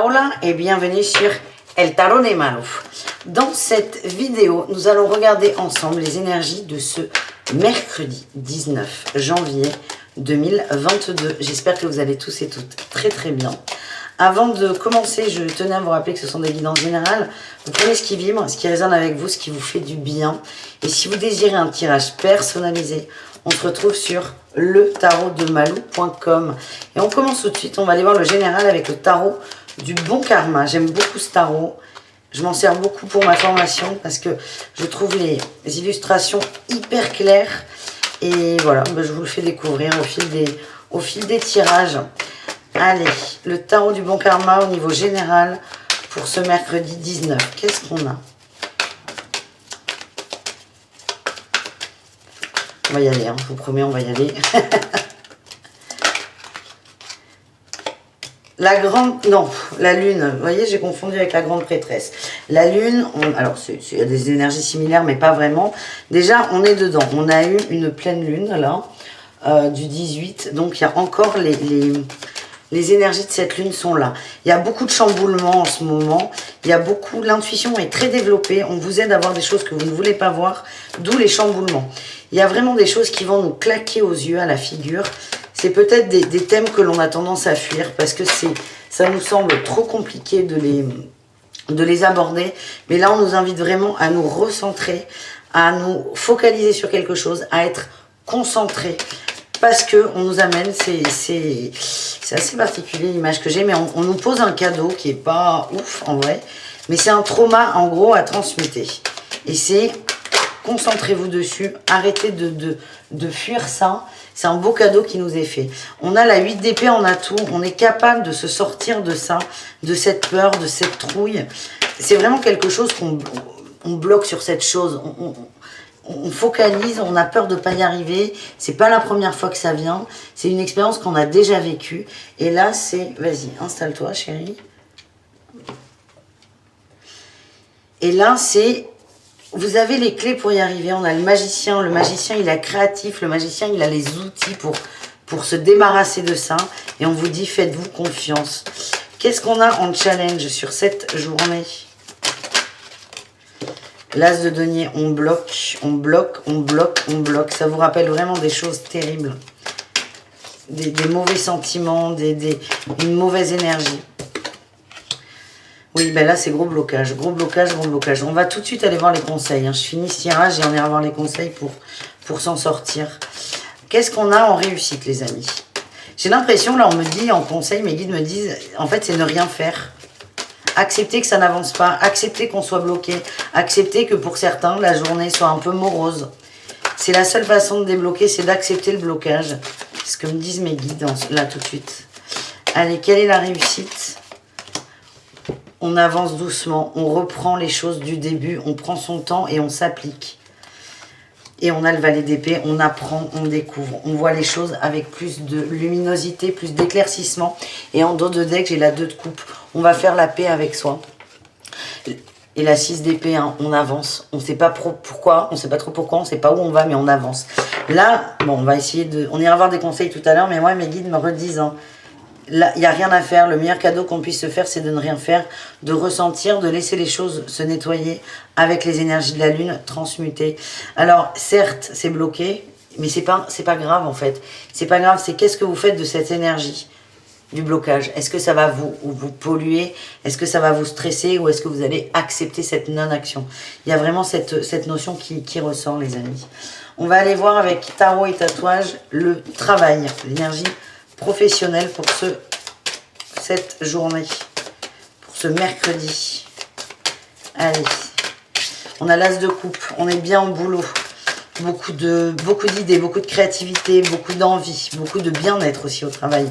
hola et bienvenue sur El Tarot de Malu. Dans cette vidéo, nous allons regarder ensemble les énergies de ce mercredi 19 janvier 2022. J'espère que vous allez tous et toutes très très bien. Avant de commencer, je tenais à vous rappeler que ce sont des guidances générales. Vous prenez ce qui vibre, ce qui résonne avec vous, ce qui vous fait du bien. Et si vous désirez un tirage personnalisé, on se retrouve sur letarotdemalou.com. Et on commence tout de suite, on va aller voir le général avec le tarot du bon karma. J'aime beaucoup ce tarot. Je m'en sers beaucoup pour ma formation parce que je trouve les illustrations hyper claires. Et voilà, je vous le fais découvrir au fil des tirages. Allez, le tarot du bon karma au niveau général pour ce mercredi 19. Qu'est-ce qu'on a? On va y aller, hein, je vous promets, on va y aller. La lune, vous voyez, j'ai confondu avec la grande prêtresse. La lune, alors il y a des énergies similaires, mais pas vraiment. Déjà, on est dedans. On a eu une pleine lune, là, du 18. Donc, il y a encore les énergies de cette lune sont là. Il y a beaucoup de chamboulements en ce moment. Il y a beaucoup, l'intuition est très développée. On vous aide à voir des choses que vous ne voulez pas voir, d'où les chamboulements. Il y a vraiment des choses qui vont nous claquer aux yeux, à la figure. C'est peut-être des thèmes que l'on a tendance à fuir parce que ça nous semble trop compliqué de les aborder. Mais là, on nous invite vraiment à nous recentrer, à nous focaliser sur quelque chose, à être concentré. Parce que on nous amène, c'est assez particulier l'image que j'ai, mais on nous pose un cadeau qui est pas ouf en vrai, mais c'est un trauma en gros à transmuter. Et c'est concentrez-vous dessus, arrêtez de fuir ça. C'est un beau cadeau qui nous est fait. On a la 8 d'épée en atout, on est capable de se sortir de ça, de cette peur, de cette trouille. C'est vraiment quelque chose qu'on bloque sur cette chose. On focalise, on a peur de ne pas y arriver. C'est pas la première fois que ça vient. C'est une expérience qu'on a déjà vécue. Et là, c'est... Vas-y, installe-toi, chérie. Et là, c'est... Vous avez les clés pour y arriver. On a le magicien. Le magicien, il est créatif. Le magicien, il a les outils pour se débarrasser de ça. Et on vous dit, faites-vous confiance. Qu'est-ce qu'on a en challenge sur cette journée ? L'as de denier, on bloque, on bloque, on bloque, on bloque. Ça vous rappelle vraiment des choses terribles. Des mauvais sentiments, une mauvaise énergie. Oui, ben là, c'est gros blocage, gros blocage, gros blocage. On va tout de suite aller voir les conseils. Hein. Je finis ce tirage et on ira voir les conseils pour s'en sortir. Qu'est-ce qu'on a en réussite, les amis? J'ai l'impression, là, on me dit en conseil, mes guides me disent, en fait, c'est ne rien faire. Accepter que ça n'avance pas, accepter qu'on soit bloqué, accepter que pour certains, la journée soit un peu morose. C'est la seule façon de débloquer, c'est d'accepter le blocage. C'est ce que me disent mes guides, là, tout de suite. Allez, quelle est la réussite? On avance doucement, on reprend les choses du début, on prend son temps et on s'applique. Et on a le valet d'épée, on apprend, on découvre, on voit les choses avec plus de luminosité, plus d'éclaircissement. Et en dos de deck, j'ai la 2 de coupe. On va faire la paix avec soi. Et la 6 d'épée, hein, on avance. On ne sait pas pourquoi, on ne sait pas trop pourquoi, on ne sait pas où on va, mais on avance. Là, bon, on va essayer de... On ira voir des conseils tout à l'heure, mais moi, mes guides me redisent... Hein, là, il n'y a rien à faire. Le meilleur cadeau qu'on puisse se faire, c'est de ne rien faire, de ressentir, de laisser les choses se nettoyer avec les énergies de la lune, transmuter. Alors, certes, c'est bloqué, mais c'est pas grave en fait. C'est pas grave, c'est qu'est-ce que vous faites de cette énergie du blocage? Est-ce que ça va vous polluer? Est-ce que ça va vous stresser? Ou est-ce que vous allez accepter cette non-action? Il y a vraiment cette notion qui ressort, les amis. On va aller voir avec tarot et tatouage le travail, l'énergie professionnel pour cette journée, pour ce mercredi. Allez, on a l'as de coupe, on est bien au boulot. Beaucoup d'idées, beaucoup de créativité, beaucoup d'envie, beaucoup de bien-être aussi au travail.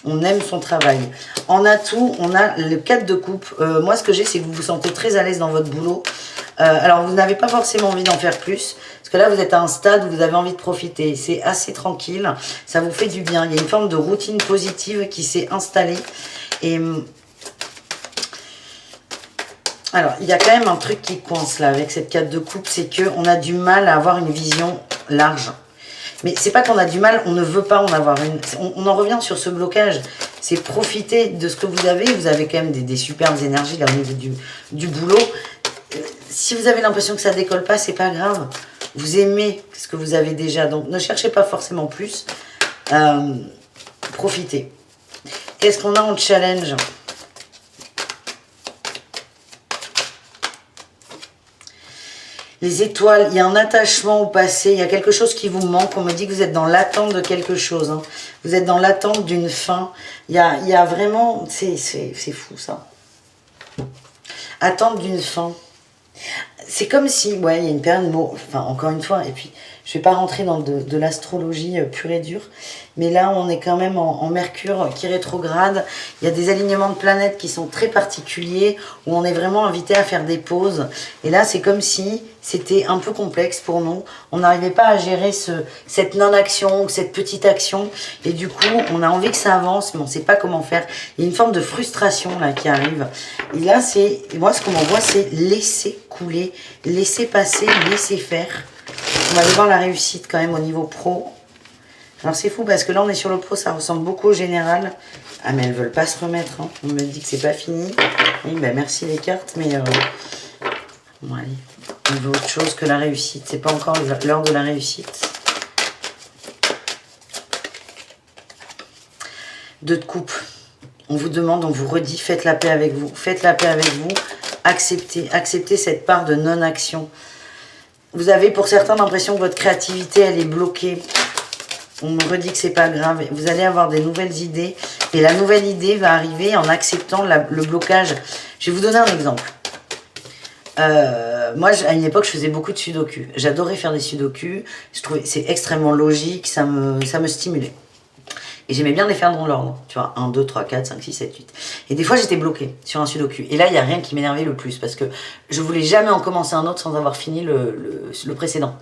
On aime son travail. En atout, on a le 4 de coupe. Moi, ce que j'ai, c'est que vous vous sentez très à l'aise dans votre boulot. Alors, vous n'avez pas forcément envie d'en faire plus. Parce que là, vous êtes à un stade où vous avez envie de profiter. C'est assez tranquille. Ça vous fait du bien. Il y a une forme de routine positive qui s'est installée. Et alors, il y a quand même un truc qui coince là avec cette 4 de coupe. C'est qu'on a du mal à avoir une vision large. Mais c'est pas qu'on a du mal, on ne veut pas en avoir une. On en revient sur ce blocage. C'est profiter de ce que vous avez. Vous avez quand même des superbes énergies là au niveau du boulot. Si vous avez l'impression que ça décolle pas, c'est pas grave. Vous aimez ce que vous avez déjà. Donc, ne cherchez pas forcément plus. Profitez. Qu'est-ce qu'on a en challenge? Les étoiles, il y a un attachement au passé, il y a quelque chose qui vous manque. On me dit que vous êtes dans l'attente de quelque chose. Hein. Vous êtes dans l'attente d'une fin. Il y a vraiment... C'est fou, ça. Attente d'une fin. C'est comme si... Ouais, il y a une période... Enfin, encore une fois, et puis... Je ne vais pas rentrer dans de l'astrologie pure et dure. Mais là, on est quand même en Mercure qui rétrograde. Il y a des alignements de planètes qui sont très particuliers, où on est vraiment invité à faire des pauses. Et là, c'est comme si c'était un peu complexe pour nous. On n'arrivait pas à gérer cette non-action, cette petite action. Et du coup, on a envie que ça avance, mais on ne sait pas comment faire. Il y a une forme de frustration là qui arrive. Et là, moi, ce qu'on m'envoie, c'est laisser couler, laisser passer, laisser faire. On va aller voir la réussite quand même au niveau pro. Alors c'est fou parce que là on est sur le pro, ça ressemble beaucoup au général. Ah mais elles veulent pas se remettre. Hein. On me dit que c'est pas fini. Oui, ben merci les cartes, mais bon allez, on veut autre chose que la réussite. C'est pas encore l'heure de la réussite. 2 de coupe. On vous demande, on vous redit, faites la paix avec vous. Faites la paix avec vous. Acceptez cette part de non-action. Vous avez pour certains l'impression que votre créativité, elle est bloquée. On me redit que c'est pas grave. Vous allez avoir des nouvelles idées. Et la nouvelle idée va arriver en acceptant le blocage. Je vais vous donner un exemple. Moi, à une époque, je faisais beaucoup de sudoku. J'adorais faire des sudoku. Je trouvais c'est extrêmement logique. Ça me stimulait. Et j'aimais bien les faire dans l'ordre. Tu vois, 1, 2, 3, 4, 5, 6, 7, 8. Et des fois, j'étais bloquée sur un sudoku. Et là, il n'y a rien qui m'énervait le plus. Parce que je voulais jamais en commencer un autre sans avoir fini le précédent.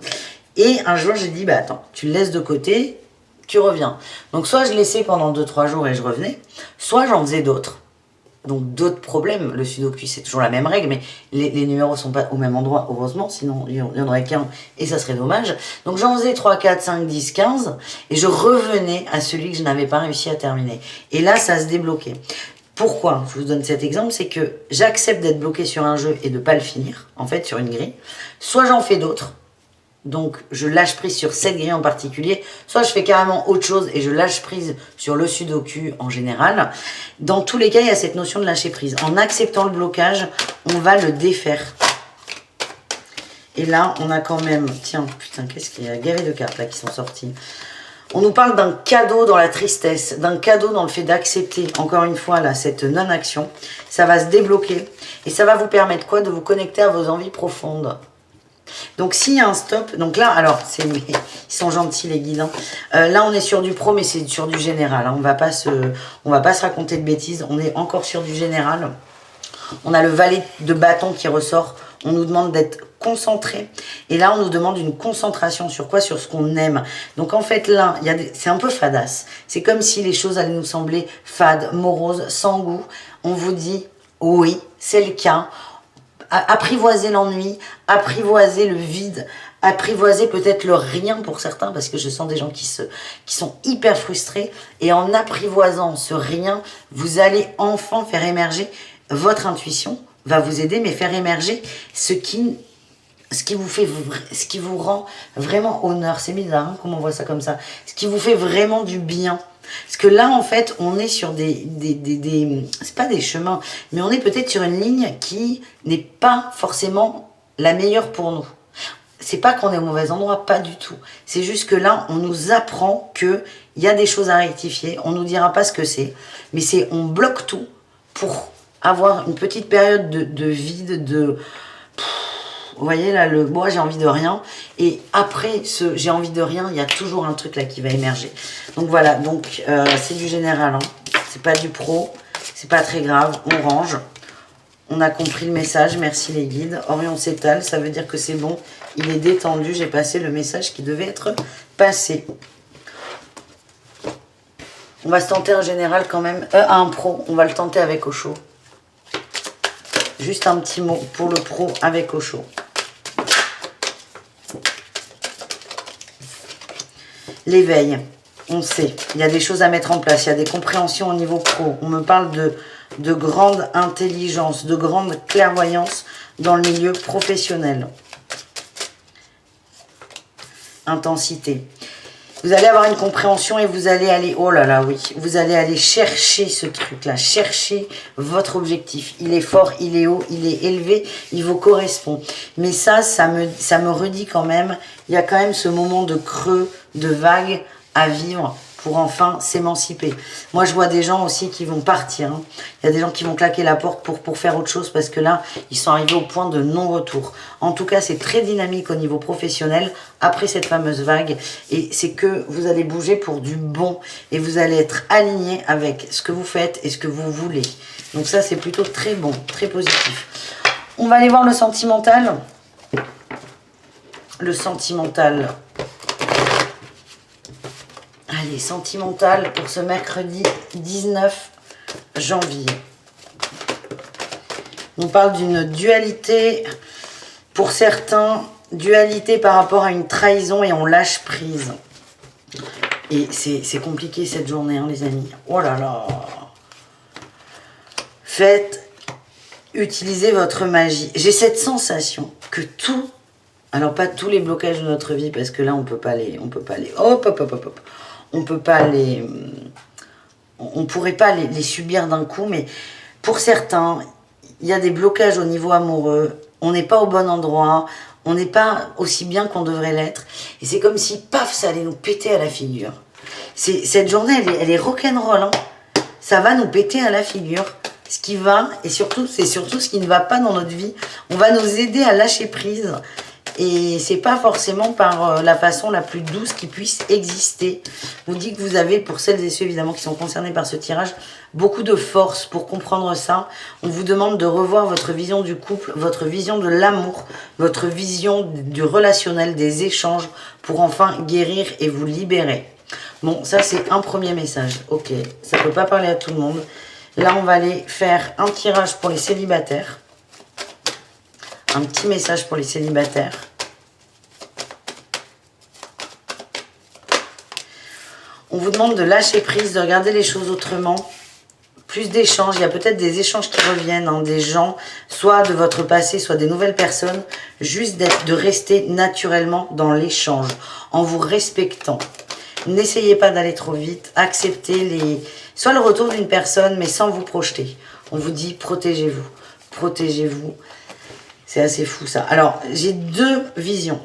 Et un jour, j'ai dit, bah attends, tu le laisses de côté, tu reviens. Donc, soit je laissais pendant 2-3 jours et je revenais. Soit j'en faisais d'autres. Donc, d'autres problèmes. Le sudoku, c'est toujours la même règle, mais les numéros ne sont pas au même endroit, heureusement. Sinon, il n'y en aurait qu'un et ça serait dommage. Donc, j'en faisais 3, 4, 5, 10, 15. Et je revenais à celui que je n'avais pas réussi à terminer. Et là, ça se débloquait. Pourquoi je vous donne cet exemple? C'est que j'accepte d'être bloqué sur un jeu et de ne pas le finir, en fait, sur une grille. Soit j'en fais d'autres. Donc, je lâche prise sur cette grille en particulier. Soit je fais carrément autre chose et je lâche prise sur le sudoku en général. Dans tous les cas, il y a cette notion de lâcher prise. En acceptant le blocage, on va le défaire. Et là, on a quand même... Tiens, putain, qu'est-ce qu'il y a? Gavé de cartes là qui sont sorties. On nous parle d'un cadeau dans la tristesse, d'un cadeau dans le fait d'accepter, encore une fois, là, cette non-action. Ça va se débloquer et ça va vous permettre quoi? De vous connecter à vos envies profondes. Donc, s'il y a un stop, donc là, alors, ils sont gentils les guides. Hein. Là, on est sur du pro, mais c'est sur du général. Hein. On va pas se raconter de bêtises. On est encore sur du général. On a le valet de bâton qui ressort. On nous demande d'être concentré. Et là, on nous demande une concentration sur quoi? Sur ce qu'on aime. Donc, en fait, là, c'est un peu fadasse. C'est comme si les choses allaient nous sembler fades, moroses, sans goût. On vous dit, oui, c'est le cas. Apprivoiser l'ennui, apprivoiser le vide, apprivoiser peut-être le rien pour certains, parce que je sens des gens qui sont hyper frustrés. Et en apprivoisant ce rien, vous allez enfin faire émerger votre intuition, va vous aider, mais faire émerger ce qui vous rend vraiment honneur. C'est bizarre, hein, comment on voit ça comme ça. Ce qui vous fait vraiment du bien. Parce que là, en fait, on est sur c'est pas des chemins, mais on est peut-être sur une ligne qui n'est pas forcément la meilleure pour nous. C'est pas qu'on est au mauvais endroit, pas du tout. C'est juste que là, on nous apprend qu'il y a des choses à rectifier. On nous dira pas ce que c'est, mais on bloque tout pour avoir une petite période de vide, vous voyez là, moi j'ai envie de rien. Et après j'ai envie de rien, il y a toujours un truc là qui va émerger. Donc voilà, donc c'est du général. Hein. C'est pas du pro, c'est pas très grave. On range. On a compris le message. Merci les guides. Orion s'étale, ça veut dire que c'est bon. Il est détendu. J'ai passé le message qui devait être passé. On va se tenter un général quand même. Un pro, on va le tenter avec Osho. Juste un petit mot pour le pro avec Osho. L'éveil. On sait, il y a des choses à mettre en place, il y a des compréhensions au niveau pro. On me parle de grande intelligence, de grande clairvoyance dans le milieu professionnel. Intensité. Vous allez avoir une compréhension et vous allez aller, oh là là, oui, vous allez aller chercher ce truc-là, chercher votre objectif. Il est fort, il est haut, il est élevé, il vous correspond. Mais ça me redit quand même, il y a quand même ce moment de creux, de vague à vivre pour enfin s'émanciper. Moi, je vois des gens aussi qui vont partir. Hein. Il y a des gens qui vont claquer la porte pour faire autre chose parce que là, ils sont arrivés au point de non-retour. En tout cas, c'est très dynamique au niveau professionnel après cette fameuse vague. Et c'est que vous allez bouger pour du bon et vous allez être aligné avec ce que vous faites et ce que vous voulez. Donc ça, c'est plutôt très bon, très positif. On va aller voir le sentimental. Le sentimental. Allez, sentimental pour ce mercredi 19 janvier. On parle d'une dualité pour certains, dualité par rapport à une trahison et on lâche prise. Et c'est compliqué cette journée, hein, les amis. Oh là là. Utilisez votre magie. J'ai cette sensation que tout, alors pas tous les blocages de notre vie, parce que là on peut pas les, hop. On peut pas les, on pourrait pas les subir d'un coup, mais pour certains, il y a des blocages au niveau amoureux, on n'est pas au bon endroit, on n'est pas aussi bien qu'on devrait l'être, et c'est comme si, paf, ça allait nous péter à la figure. Cette journée, elle est rock'n'roll, hein. Ça va nous péter à la figure, ce qui va, et surtout, c'est surtout ce qui ne va pas dans notre vie. On va nous aider à lâcher prise, et c'est pas forcément par la façon la plus douce qui puisse exister. Je vous dis que vous avez, pour celles et ceux évidemment qui sont concernés par ce tirage, beaucoup de force pour comprendre ça. On vous demande de revoir votre vision du couple, votre vision de l'amour, votre vision du relationnel, des échanges, pour enfin guérir et vous libérer. Bon, ça c'est un premier message. Ok, ça peut pas parler à tout le monde. Là, on va aller faire un tirage pour les célibataires. Un petit message pour les célibataires. On vous demande de lâcher prise, de regarder les choses autrement. Plus d'échanges, il y a peut-être des échanges qui reviennent, hein, des gens, soit de votre passé, soit des nouvelles personnes. Juste de rester naturellement dans l'échange, en vous respectant. N'essayez pas d'aller trop vite, acceptez soit le retour d'une personne, mais sans vous projeter. On vous dit protégez-vous, protégez-vous. C'est assez fou ça. Alors, j'ai deux visions.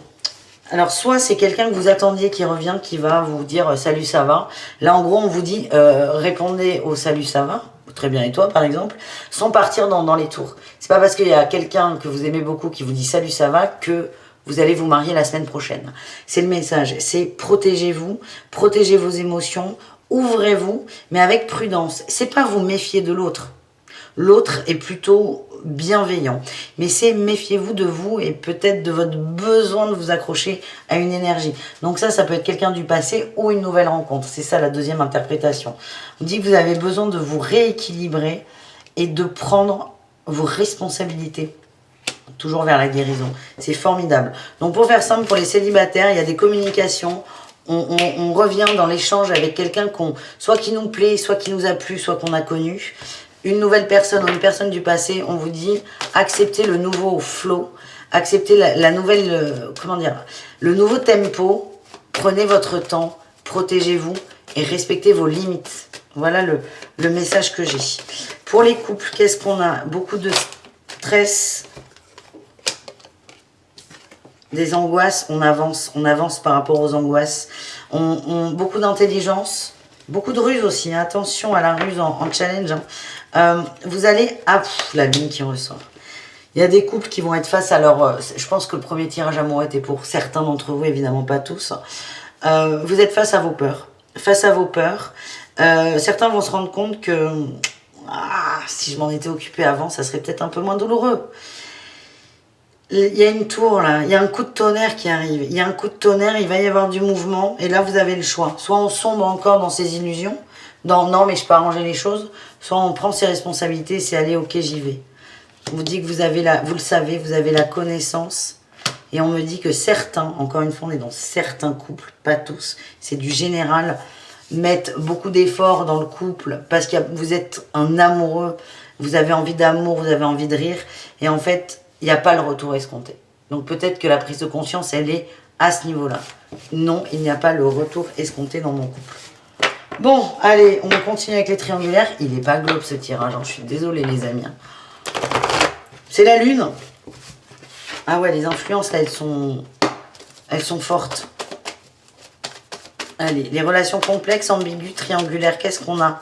Alors, soit c'est quelqu'un que vous attendiez qui revient, qui va vous dire « Salut, ça va ». Là, en gros, on vous dit répondez au « Salut, ça va ». Très bien, et toi, par exemple, sans partir dans les tours. C'est pas parce qu'il y a quelqu'un que vous aimez beaucoup qui vous dit « Salut, ça va » que vous allez vous marier la semaine prochaine. C'est le message. C'est protégez-vous, protégez vos émotions, ouvrez-vous, mais avec prudence. C'est pas vous méfier de l'autre. L'autre est plutôt bienveillant. Mais c'est méfiez-vous de vous et peut-être de votre besoin de vous accrocher à une énergie. Donc ça peut être quelqu'un du passé ou une nouvelle rencontre. C'est ça la deuxième interprétation. On dit que vous avez besoin de vous rééquilibrer et de prendre vos responsabilités. Toujours vers la guérison. C'est formidable. Donc pour faire simple, pour les célibataires, il y a des communications. On revient dans l'échange avec quelqu'un soit qui nous plaît, soit qui nous a plu, soit qu'on a connu. Une nouvelle personne ou une personne du passé, on vous dit acceptez le nouveau flow, acceptez la nouvelle, le nouveau tempo, prenez votre temps, protégez-vous et respectez vos limites. Voilà le message que j'ai. Pour les couples, qu'est-ce qu'on a? Beaucoup de stress, des angoisses, on avance par rapport aux angoisses, beaucoup d'intelligence, beaucoup de ruse aussi, hein. Attention à la ruse en challenge, hein. Vous allez... la lune qui ressort. Il y a des couples qui vont être face à leur... je pense que le premier tirage amoureux était pour certains d'entre vous, évidemment pas tous. Vous êtes face à vos peurs. Face à vos peurs. Certains vont se rendre compte que... si je m'en étais occupé avant, ça serait peut-être un peu moins douloureux. Il y a une tour là, il y a un coup de tonnerre qui arrive. Il y a un coup de tonnerre, il va y avoir du mouvement. Et là, vous avez le choix. Soit on sombre encore dans ses illusions. Non, mais je peux arranger les choses. Soit on prend ses responsabilités, c'est aller, ok, j'y vais. On vous dit que vous le savez, vous avez la connaissance. Et on me dit que certains, encore une fois, on est dans certains couples, pas tous, c'est du général. mettre beaucoup d'efforts dans le couple parce que vous êtes un amoureux, vous avez envie d'amour, vous avez envie de rire, et en fait, il n'y a pas le retour escompté. Donc peut-être que la prise de conscience, elle est à ce niveau-là. Non, il n'y a pas le retour escompté dans mon couple. Bon, allez, on va continuer avec les triangulaires. Il n'est pas globe ce tirage, hein. Je suis désolée les amis. C'est la lune. Ah ouais, les influences là, elles sont fortes. Allez, les relations complexes, ambiguës, triangulaires, qu'est-ce qu'on a?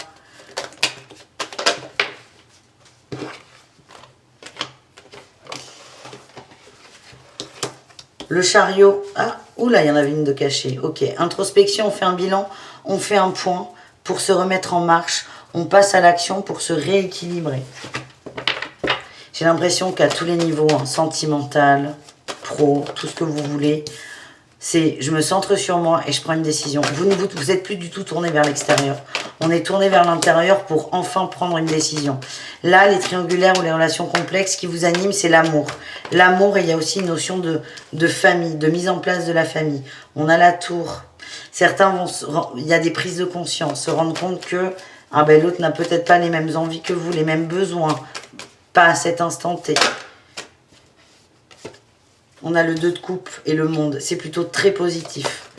Le chariot. Ah, oula, il y en avait une de cachée. Ok, introspection, on fait un bilan, on fait un point pour se remettre en marche. On passe à l'action pour se rééquilibrer. J'ai l'impression qu'à tous les niveaux, hein, sentimental, pro, tout ce que vous voulez, c'est je me centre sur moi et je prends une décision. Vous êtes plus du tout tourné vers l'extérieur. On est tourné vers l'intérieur pour enfin prendre une décision. Là, les triangulaires ou les relations complexes, ce qui vous anime, c'est l'amour. L'amour, et il y a aussi une notion de famille, de mise en place de la famille. On a la tour. Certains il y a des prises de conscience, se rendre compte que ah ben, l'autre n'a peut-être pas les mêmes envies que vous, les mêmes besoins. Pas à cet instant T. On a le 2 de coupe et le monde. C'est plutôt très positif.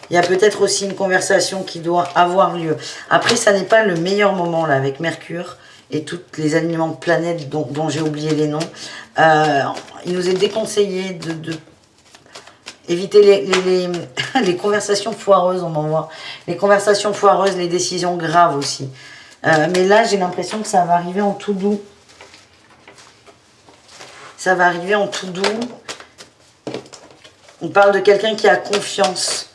Il y a peut-être aussi une conversation qui doit avoir lieu. Après, ça n'est pas le meilleur moment là avec Mercure et toutes les alignements de planètes dont j'ai oublié les noms. Il nous est déconseillé de éviter les conversations foireuses, on m'envoie. Les conversations foireuses, les décisions graves aussi. Mais là, j'ai l'impression que ça va arriver en tout doux. Ça va arriver en tout doux. On parle de quelqu'un qui a confiance.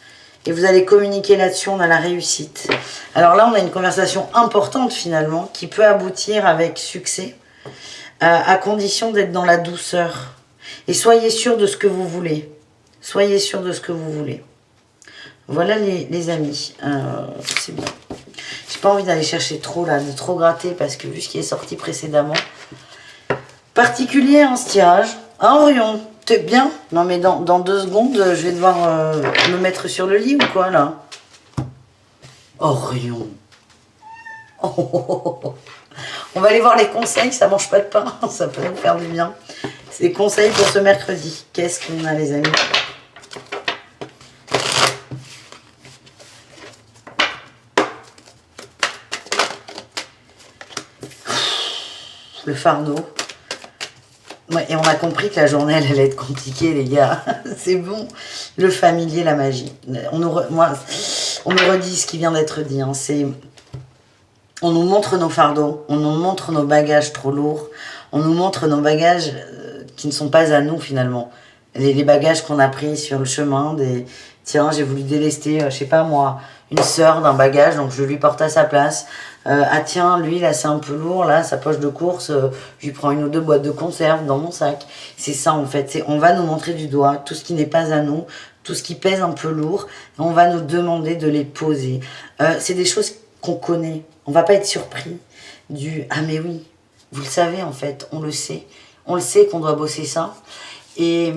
Et vous allez communiquer là-dessus, on a la réussite. Alors là, on a une conversation importante finalement, qui peut aboutir avec succès, à condition d'être dans la douceur. Et soyez sûr de ce que vous voulez. Soyez sûr de ce que vous voulez. Voilà les amis. C'est bien. J'ai pas envie d'aller chercher trop là, de trop gratter, parce que vu ce qui est sorti précédemment, particulier hein, ce tirage. Ah, Orion, t'es bien? Non mais dans 2 secondes, je vais devoir me mettre sur le lit ou quoi là? Orion. Oh, oh, oh, oh. On va aller voir les conseils, ça mange pas de pain, ça peut nous faire du bien. C'est les conseils pour ce mercredi. Qu'est-ce qu'on a les amis? Le fardeau. Ouais, et on a compris que la journée, elle allait être compliquée, les gars. C'est bon. Le familier, la magie. On nous redit ce qui vient d'être dit. Hein. On nous montre nos fardeaux. On nous montre nos bagages trop lourds. On nous montre nos bagages qui ne sont pas à nous, finalement. Les bagages qu'on a pris sur le chemin. Tiens, j'ai voulu délester, je sais pas moi, une sœur d'un bagage, donc je lui porte à sa place. Ah tiens, lui là c'est un peu lourd, là sa poche de course, je lui prends 1 ou 2 boîtes de conserve dans mon sac. C'est ça en fait, on va nous montrer du doigt tout ce qui n'est pas à nous, tout ce qui pèse un peu lourd, on va nous demander de les poser. C'est des choses qu'on connaît, on va pas être surpris du « ah mais oui, vous le savez en fait, on le sait qu'on doit bosser ça ». Et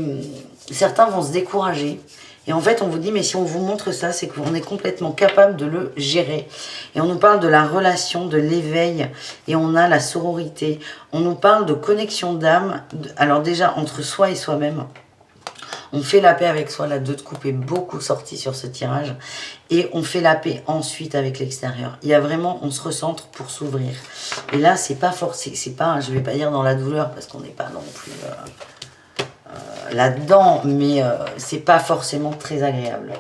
certains vont se décourager. Et en fait, on vous dit, mais si on vous montre ça, c'est qu'on est complètement capable de le gérer. Et on nous parle de la relation, de l'éveil, et on a la sororité. On nous parle de connexion d'âme, alors déjà, entre soi et soi-même. On fait la paix avec soi, la 2 de coupe est beaucoup sortie sur ce tirage. Et on fait la paix ensuite avec l'extérieur. Il y a vraiment, on se recentre pour s'ouvrir. Et là, c'est pas forcé, c'est pas, je vais pas dire dans la douleur, parce qu'on n'est pas non plus... là-dedans, mais c'est pas forcément très agréable.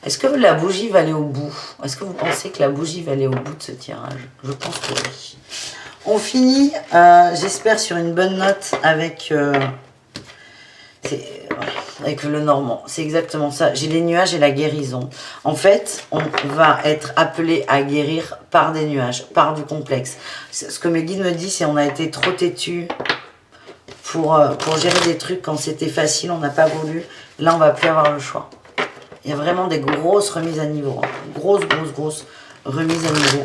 Est-ce que la bougie va aller au bout? Est-ce que vous pensez que la bougie va aller au bout de ce tirage? Je pense que oui. On finit, j'espère, sur une bonne note avec le Normand. C'est exactement ça. J'ai les nuages et la guérison. En fait, on va être appelé à guérir par des nuages, par du complexe. Ce que mes guides me disent, c'est on a été trop têtu pour gérer des trucs quand c'était facile, on n'a pas voulu. Là, on va plus avoir le choix. Il y a vraiment des grosses remises à niveau. Hein. Grosses remises à niveau.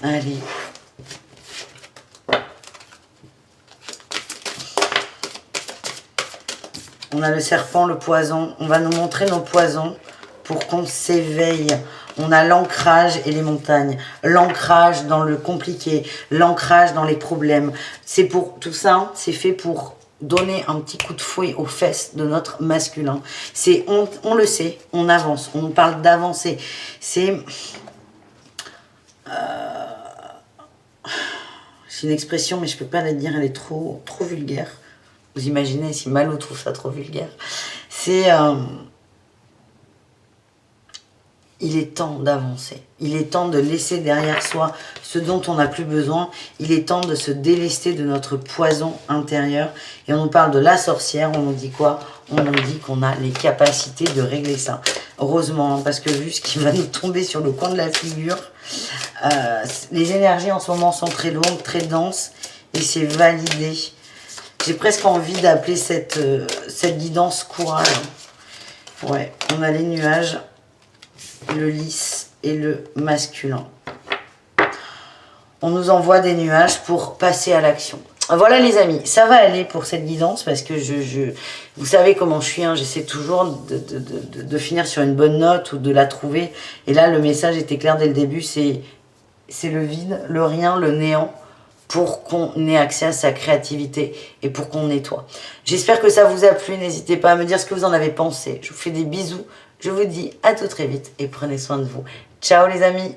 Allez. On a le serpent, le poison. On va nous montrer nos poisons pour qu'on s'éveille. On a l'ancrage et les montagnes, l'ancrage dans le compliqué, l'ancrage dans les problèmes. C'est pour tout ça, c'est fait pour donner un petit coup de fouet aux fesses de notre masculin. C'est, on le sait, on avance, on parle d'avancer. C'est une expression, mais je peux pas la dire, elle est trop vulgaire. Vous imaginez si Malo trouve ça trop vulgaire. C'est... il est temps d'avancer. Il est temps de laisser derrière soi ce dont on n'a plus besoin. Il est temps de se délester de notre poison intérieur. Et on nous parle de la sorcière. On nous dit quoi? On nous dit qu'on a les capacités de régler ça. Heureusement, hein, parce que vu ce qui va nous tomber sur le coin de la figure, les énergies en ce moment sont très lourdes, très denses. Et c'est validé. J'ai presque envie d'appeler cette guidance courage. Ouais, on a les nuages, le lys et le masculin. On nous envoie des nuages pour passer à l'action. Voilà les amis, ça va aller pour cette guidance parce que vous savez comment je suis, hein, j'essaie toujours de finir sur une bonne note ou de la trouver. Et là, le message était clair dès le début, c'est le vide, le rien, le néant, pour qu'on ait accès à sa créativité et pour qu'on nettoie. J'espère que ça vous a plu, n'hésitez pas à me dire ce que vous en avez pensé. Je vous fais des bisous, je vous dis à tout très vite et prenez soin de vous. Ciao les amis!